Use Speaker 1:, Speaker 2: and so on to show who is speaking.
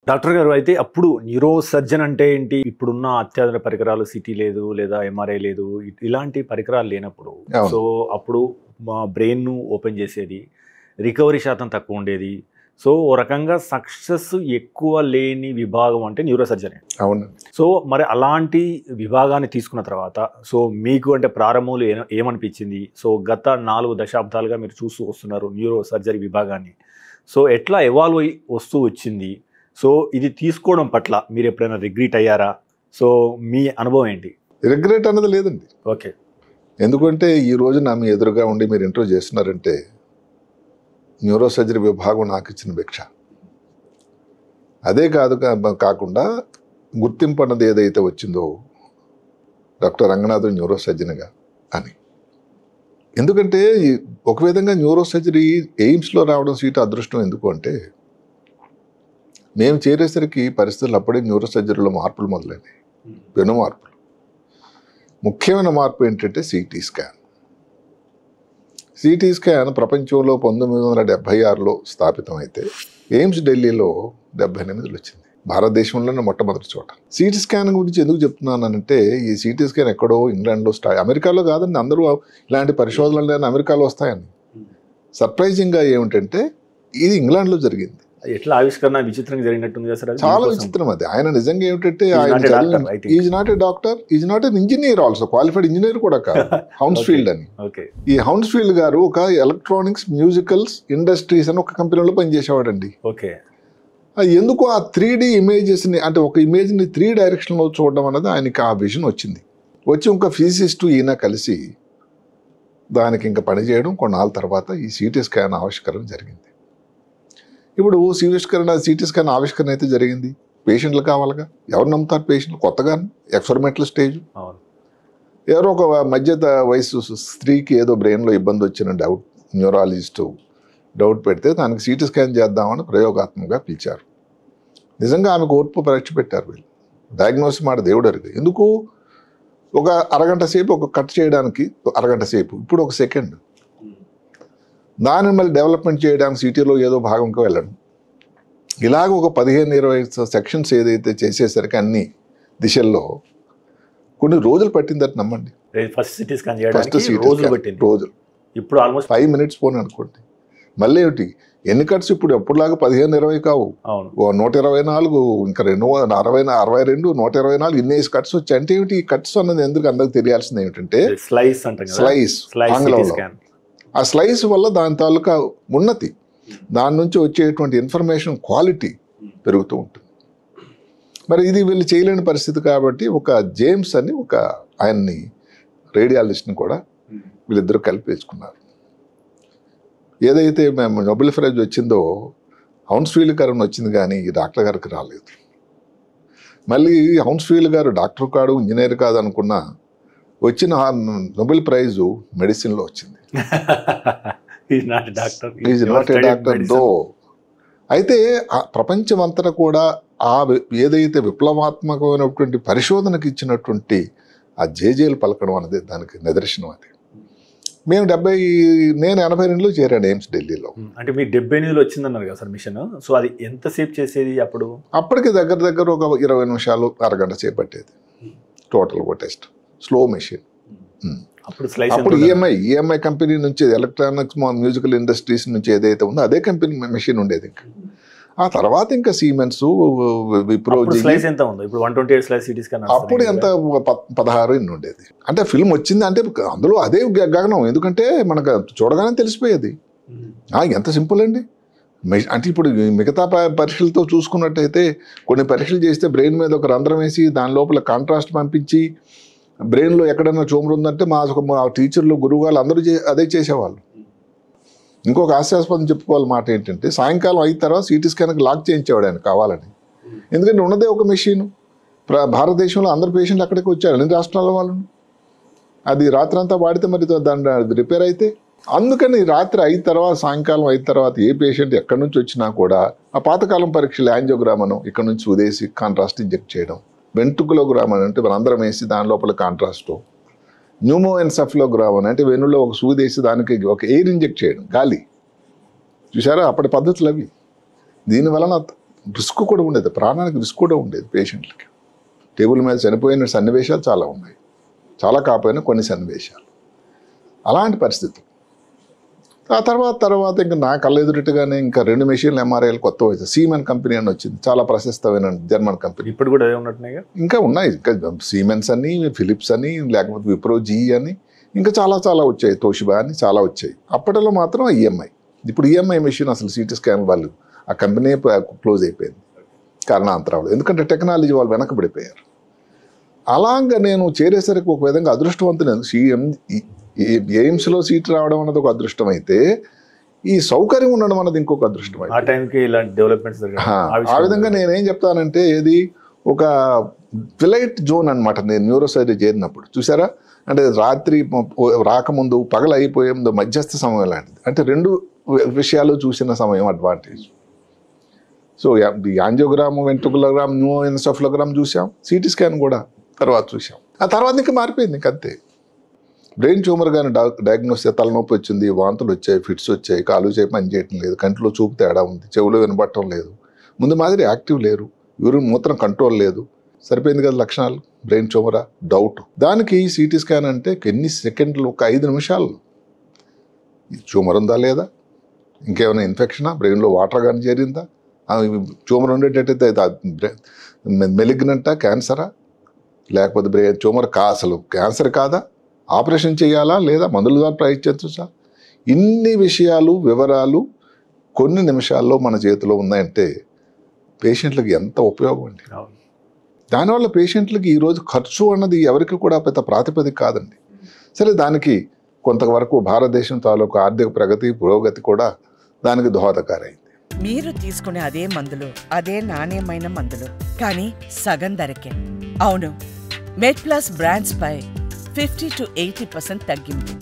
Speaker 1: Doctor గారు అయితే అప్పుడు న్యూరో సర్జన్ అంటే ఏంటి? ఇప్పుడున్న అత్యాధునిక పరికరాలు సిటీ లేదు లేదా ఎంఆర్ఐ లేదు. ఇలాంటి పరికరాలు లేనప్పుడు
Speaker 2: అవును.
Speaker 1: సో అప్పుడు మా బ్రెయిన్‌ను ఓపెన్ చేసేది. రికవరీ శాతం తక్కువ ఉండేది. సో ఓ రకంగా సక్సెస్ ఎక్కువ లేని విభాగం అంటే న్యూరో సర్జనే.
Speaker 2: అవునండి.
Speaker 1: సో మరి అలాంటి విభాగాన్ని తీసుకున్న తర్వాత సో మీకు అంటే ప్రారంభంలో ఏమనిపించింది? సో గత 4 దశాబ్దాలుగా మీరు చూస్తూ వస్తున్నారు న్యూరో సర్జరీ విభాగాన్ని. సో ఎట్లా ఎవాల్వ్ అయ్యి వస్తూ వచ్చింది? సో ఇది తీసుకోవడం పట్ల మీరు ఎప్పుడైనా రిగ్రెట్ అయ్యారా? సో మీ అనుభవం ఏంటి?
Speaker 2: రిగ్రెట్ అన్నది లేదండి.
Speaker 1: ఓకే.
Speaker 2: ఎందుకంటే ఈ రోజు నా మీ ఎదురుగా ఉండి మీరు ఇంటర్వ్యూ చేస్తున్నారంటే న్యూరో సర్జరీ విభాగం నాకు ఇచ్చిన భిక్ష. అదే కాకుండా గుర్తింపు అన్నది ఏదైతే వచ్చిందో డాక్టర్ రంగనాథన్ న్యూరో సర్జన్గా అని. ఎందుకంటే ఒక విధంగా న్యూరో సర్జరీ ఎయిమ్స్లో రావడం సీటు అదృష్టం. ఎందుకు అంటే మేము చేరేసరికి పరిస్థితులు అప్పుడే న్యూరో సర్జరీలో మార్పులు మొదలైనవి. పెను మార్పులు. ముఖ్యమైన మార్పు ఏంటంటే సిటీ స్కాన్. సిటీ స్కాన్ ప్రపంచంలో 1976లో స్థాపితమైతే ఎయిమ్స్ ఢిల్లీలో 78లో వచ్చింది. భారతదేశంలోనే మొట్టమొదటి చోట. సిటీ స్కాన్ గురించి ఎందుకు చెప్తున్నానంటే ఈ సిటీ స్కాన్ ఎక్కడో ఇంగ్లాండ్లో అమెరికాలో కాదండి. అందరూ ఇలాంటి పరిశోధనలు అమెరికాలో వస్తాయని. సర్ప్రైజింగ్గా ఏమిటంటే ఇది ఇంగ్లాండ్లో జరిగింది.
Speaker 1: ఎట్లా ఆవిష్కరణ విచిత్రంగా జరిగినట్టుంది కదా సార్?
Speaker 2: చాలా విచిత్రం అది. ఆయన నిజంగా ఏమిటంటే is not a doctor, is not an engineer also, qualified engineer కూడా కాదు. హౌన్స్ఫీల్డ్ అని. ఈ హౌన్స్ఫీల్డ్ గారు ఒక ఎలక్ట్రానిక్స్ మ్యూజికల్స్ ఇండస్ట్రీస్ అని ఒక కంపెనీలో పనిచేసేవాడండి.
Speaker 1: ఓకే.
Speaker 2: ఎందుకు ఆ 3D ఇమేజెస్ని అంటే ఒక ఇమేజ్ని 3 డైరెక్షన్లో చూడడం అనేది ఆయనకి ఆ విజన్ వచ్చింది. వచ్చి ఇంకా ఫిజిసిస్టు ఈయన కలిసి దానికి ఇంకా పనిచేయడం కొన్నాళ్ళ తర్వాత ఈ సిటీ స్కాన్ ఆవిష్కరణ జరిగింది. ఇప్పుడు సిటీ స్కాన్ ఆవిష్కరణ అయితే జరిగింది. పేషెంట్లు కావాలిగా. ఎవరు నమ్ముతారు పేషెంట్లు? కొత్తగా ఎక్స్పెరిమెంటల్ స్టేజ్. ఎవరో ఒక మధ్య వయసు స్త్రీకి ఏదో బ్రెయిన్లో ఇబ్బంది వచ్చిన న్యూరాలజిస్టు డౌట్ పెడితే దానికి సిటీ స్కాన్ చేద్దామని ప్రయోగాత్మకంగా పిలిచారు. నిజంగా ఆమెకు ఓర్పు పరీక్ష పెట్టారు వీళ్ళు. డయాగ్నోసిస్ మాట దేవుడు అరిగి. ఎందుకు? ఒక అరగంట సేపు ఒక కట్ చేయడానికి అరగంట సేపు, ఇప్పుడు ఒక సెకండ్. దాన్ని మళ్ళీ డెవలప్మెంట్ చేయడానికి సిటీలో ఏదో భాగంకి వెళ్ళడం. ఇలాగ ఒక 15-20 సెక్షన్స్ ఏదైతే చేసేసరికి అన్ని దిశల్లో కొన్ని రోజులు పట్టిందట నమ్మండి.
Speaker 1: ఫస్ట్ సిటీ స్కాన్ చేయడానికి రోజులు. ఇప్పుడు ఆల్మోస్ట్
Speaker 2: 5 మినిట్స్ పోనీ అనుకోండి. మళ్ళీ ఏమిటి ఎన్ని కట్స్? ఇప్పుడు ఎప్పుడులాగా 15-20 కావు. 124, ఇంకా 62, 124 ఇన్ని కట్స్ వచ్చి. అంటే ఏమిటి ఈ కట్స్ అన్నది? ఎందుకు అందరికి తెలియాల్సింది ఏమిటంటే స్లైస్ ఆంగ్లంలో. ఆ స్లైస్ వల్ల దాని తాలూకా ఉన్నతి, దాని నుంచి వచ్చేటువంటి ఇన్ఫర్మేషన్ క్వాలిటీ పెరుగుతూ ఉంటుంది. మరి ఇది వీళ్ళు చేయలేని పరిస్థితి కాబట్టి ఒక జేమ్స్ అని ఒక ఆయన్ని రేడియాలజిస్ట్ని కూడా వీళ్ళిద్దరూ కలిపి వేసుకున్నారు. ఏదైతే మేము నోబెల్ ప్రైజ్ వచ్చిందో హౌన్స్ఫీల్డ్ గారు వచ్చింది, కానీ ఈ డాక్టర్ గారికి రాలేదు. మళ్ళీ హౌన్స్ఫీల్డ్ గారు డాక్టర్ కాదు ఇంజనీర్ కాదు అనుకున్నా వచ్చిన నోబెల్ ప్రైజు మెడిసిన్లో వచ్చింది. ఈజ్ నాట్ ఏ డాక్టర్ దో. అయితే ప్రపంచం అంతటా కూడా ఏదైతే విప్లవాత్మకమైనటువంటి పరిశోధనకు ఇచ్చినటువంటి ఆ జేజేలు పలకడం అనేది దానికి నిదర్శనం. అది మేము నేను 82లో చేరాను ఎయిమ్స్ ఢిల్లీలో.
Speaker 1: అంటే మీరు 78లో వచ్చిందన్నారు కదా సార్ మిషన్. సో అది ఎంతసేపు చేసేది అప్పుడు?
Speaker 2: అప్పటికి దగ్గర ఒక 20 నిమిషాలు అరగంట సేపు పట్టేది టోటల్ ఒక టెస్ట్. Slow machine. అప్పుడు ఈఎంఐ కంపెనీ నుంచి ఎలక్ట్రానిక్స్ మ్యూజికల్ ఇండస్ట్రీస్ నుంచి ఏదైతే ఉందో అదే కంపెనీ మెషిన్ ఉండేది. ఇంకా ఆ తర్వాత ఇంకా సీమెన్స్, విప్రో. అప్పుడు ఎంత 16 ఇన్ని ఉండేది. అంటే ఫిల్మ్ వచ్చింది అంటే అందులో అదే గగనం. ఎందుకంటే మనకు చూడగానే తెలిసిపోయేది. ఎంత సింపుల్ అండి. అంటే ఇప్పుడు మిగతా పరీక్షలతో చూసుకున్నట్టయితే కొన్ని పరీక్షలు చేస్తే బ్రెయిన్ మీద ఒక రంధ్రం వేసి దాని లోపల కాంట్రాస్ట్ పంపించి బ్రెయిన్లో ఎక్కడైనా ట్యూమర్ ఉందంటే మా టీచర్లు, గురువు వాళ్ళు అందరూ అదే చేసేవాళ్ళు. ఇంకొక హాస్యాస్పదం చెప్పుకోవాలి మాట ఏంటంటే సాయంకాలం అయిన తర్వాత సిటీ స్కాన్కి లాక్ చేయించేవాడు ఆయన కావాలని. ఎందుకంటే ఉన్నదే ఒక మెషిన్. భారతదేశంలో అందరు పేషెంట్లు అక్కడికి వచ్చారు, అన్ని రాష్ట్రాల వాళ్ళు. అది రాత్రి అంతా వాడితే మరి దాన్ని రిపేర్ అయితే, అందుకని రాత్రి అయిన తర్వాత సాయంకాలం అయిన తర్వాత ఏ పేషెంట్ ఎక్కడి నుంచి వచ్చినా కూడా ఆ పాతకాలం పరీక్షలు యాంజియోగ్రామ్ అని ఇక్కడ నుంచి ఉదేసి కాంట్రాస్ట్ ఇంజెక్ట్ చేయడం, వెంట్రుకులోగ్రామ్ అని అంటే అందరం వేసి దాని లోపల కాంట్రాస్టు, న్యూమోఎన్సెఫలోగ్రామ్ అని అంటే వెన్నులో ఒక సూదేసి దానికి ఒక ఎయిర్ ఇంజెక్ట్ చేయడం, గాలి. చూసారా అప్పటి పద్ధతులు అవి. దీనివలన రిస్క్ కూడా ఉండేది, ప్రాణానికి రిస్క్ కూడా ఉండేది పేషెంట్లకి. టేబుల్ మీద చనిపోయిన సన్నివేశాలు చాలా ఉన్నాయి, చాలా కాకపోయినా కొన్ని సన్నివేశాలు. అలాంటి పరిస్థితి. ఆ తర్వాత ఇంకా నా కళ్ళ ఎదురుగానే ఇంకా 2 మెషిన్లు ఎంఆర్ఐలు కొత్త వచ్చాయి. సీమెన్ కంపెనీ అని వచ్చింది, చాలా ప్రశస్తమైన జర్మన్ కంపెనీ.
Speaker 1: ఇప్పుడు కూడా అదే ఉన్నట్టున్నాయి.
Speaker 2: ఇంకా ఉన్నాయి, ఇంకా సీమెన్స్ అని, ఫిలిప్స్ అని, లేకపోతే విప్రో జీ అని, ఇంకా చాలా వచ్చాయి, తోషిబా అని చాలా వచ్చాయి. అప్పటిలో మాత్రం ఈఎంఐ. ఇప్పుడు ఈఎంఐ మెషిన్ అసలు సిటీ స్కాన్ వాళ్ళు ఆ కంపెనీ క్లోజ్ అయిపోయింది కారణాంతరాలు, ఎందుకంటే టెక్నాలజీ వాళ్ళు వెనకబడిపోయారు. అలాగా నేను చేరేసరికి ఒక విధంగా అదృష్టవంతులేదు. ఎయిమ్స్లో సీట్ రావడం అన్నది ఒక అదృష్టం అయితే, ఈ సౌకర్యం ఉండడం అన్నది ఇంకొక అదృష్టం.
Speaker 1: ఆ టైంకి ఇలాంటి డెవలప్మెంట్స్
Speaker 2: ఆ విధంగా నేనేం చెప్తానంటే, ఏది ఒక ట్విలైట్ జోన్ అనమాట. నేను న్యూరోసర్జరీ చేరినప్పుడు చూసారా, అంటే రాత్రి రాకముందు పగలు అయిపోయే ముందు మధ్యస్థ సమయం లాంటిది. అంటే 2 విషయాలు చూసిన సమయం అడ్వాంటేజ్. సో యాంజియోగ్రామ్, వెంట్రుకులోగ్రామ్, న్యూఎన్సెఫలోగ్రామ్ చూసాం, సిటీ స్కాన్ కూడా తర్వాత చూసాం. ఆ తర్వాత ఇంకా మారిపోయింది, ఇంక అంతే. బ్రెయిన్ ట్యూమర్ కానీ డయాగ్నోస్ చేస్తే తలనొప్పి వచ్చింది, వాంతులు వచ్చాయి, ఫిట్స్ వచ్చాయి, కాలు చేయి పని చేయటం లేదు, కంటిలో చూపు తేడా ఉంది, చెవులో వినబడటం లేదు, ముందు మాదిరి యాక్టివ్ లేరు, యూరిన్ మూత్రం కంట్రోల్ లేదు. సరిపోయింది కదా లక్షణాలు, బ్రెయిన్ ట్యూమరా డౌట్. దానికి సిటీ స్కాన్ అంటే ఎన్ని సెకండ్లు, ఒక 5 నిమిషాలు ట్యూమర్ ఉందా లేదా, ఇంకేమైనా ఇన్ఫెక్షనా, బ్రెయిన్లో వాటర్ కానీ చేరిందా, ట్యూమర్ ఉండేటట్టయితే మెలిగ్నెంటా, క్యాన్సరా, లేకపోతే బ్రెయిన్ ట్యూమర్ అసలు క్యాన్సర్ కాదా, ఆపరేషన్ చేయాలా లేదా మందుల ద్వారా ప్రయత్నించా. ఇన్ని విషయాలు, వివరాలు కొన్ని నిమిషాల్లో మన చేతిలో ఉన్నాయంటే పేషెంట్లకు ఎంత ఉపయోగం అండి. దానివల్ల పేషెంట్లకి ఈరోజు ఖర్చు అన్నది ఎవరికి కూడా పెద్ద ప్రాతిపదిక కాదండి. సరే, దానికి కొంతవరకు భారతదేశం తాలూకు ఆర్థిక ప్రగతి, పురోగతి కూడా దానికి దోహదకారైంది.
Speaker 3: మీరు తీసుకునే అదే మందులు, అదే నాణ్యమైన మందులు, కానీ సగం ధరకే. అవును, మెడ్ ప్లస్ బ్రాండ్స్ పై 50 to 80% తగ్గింపు.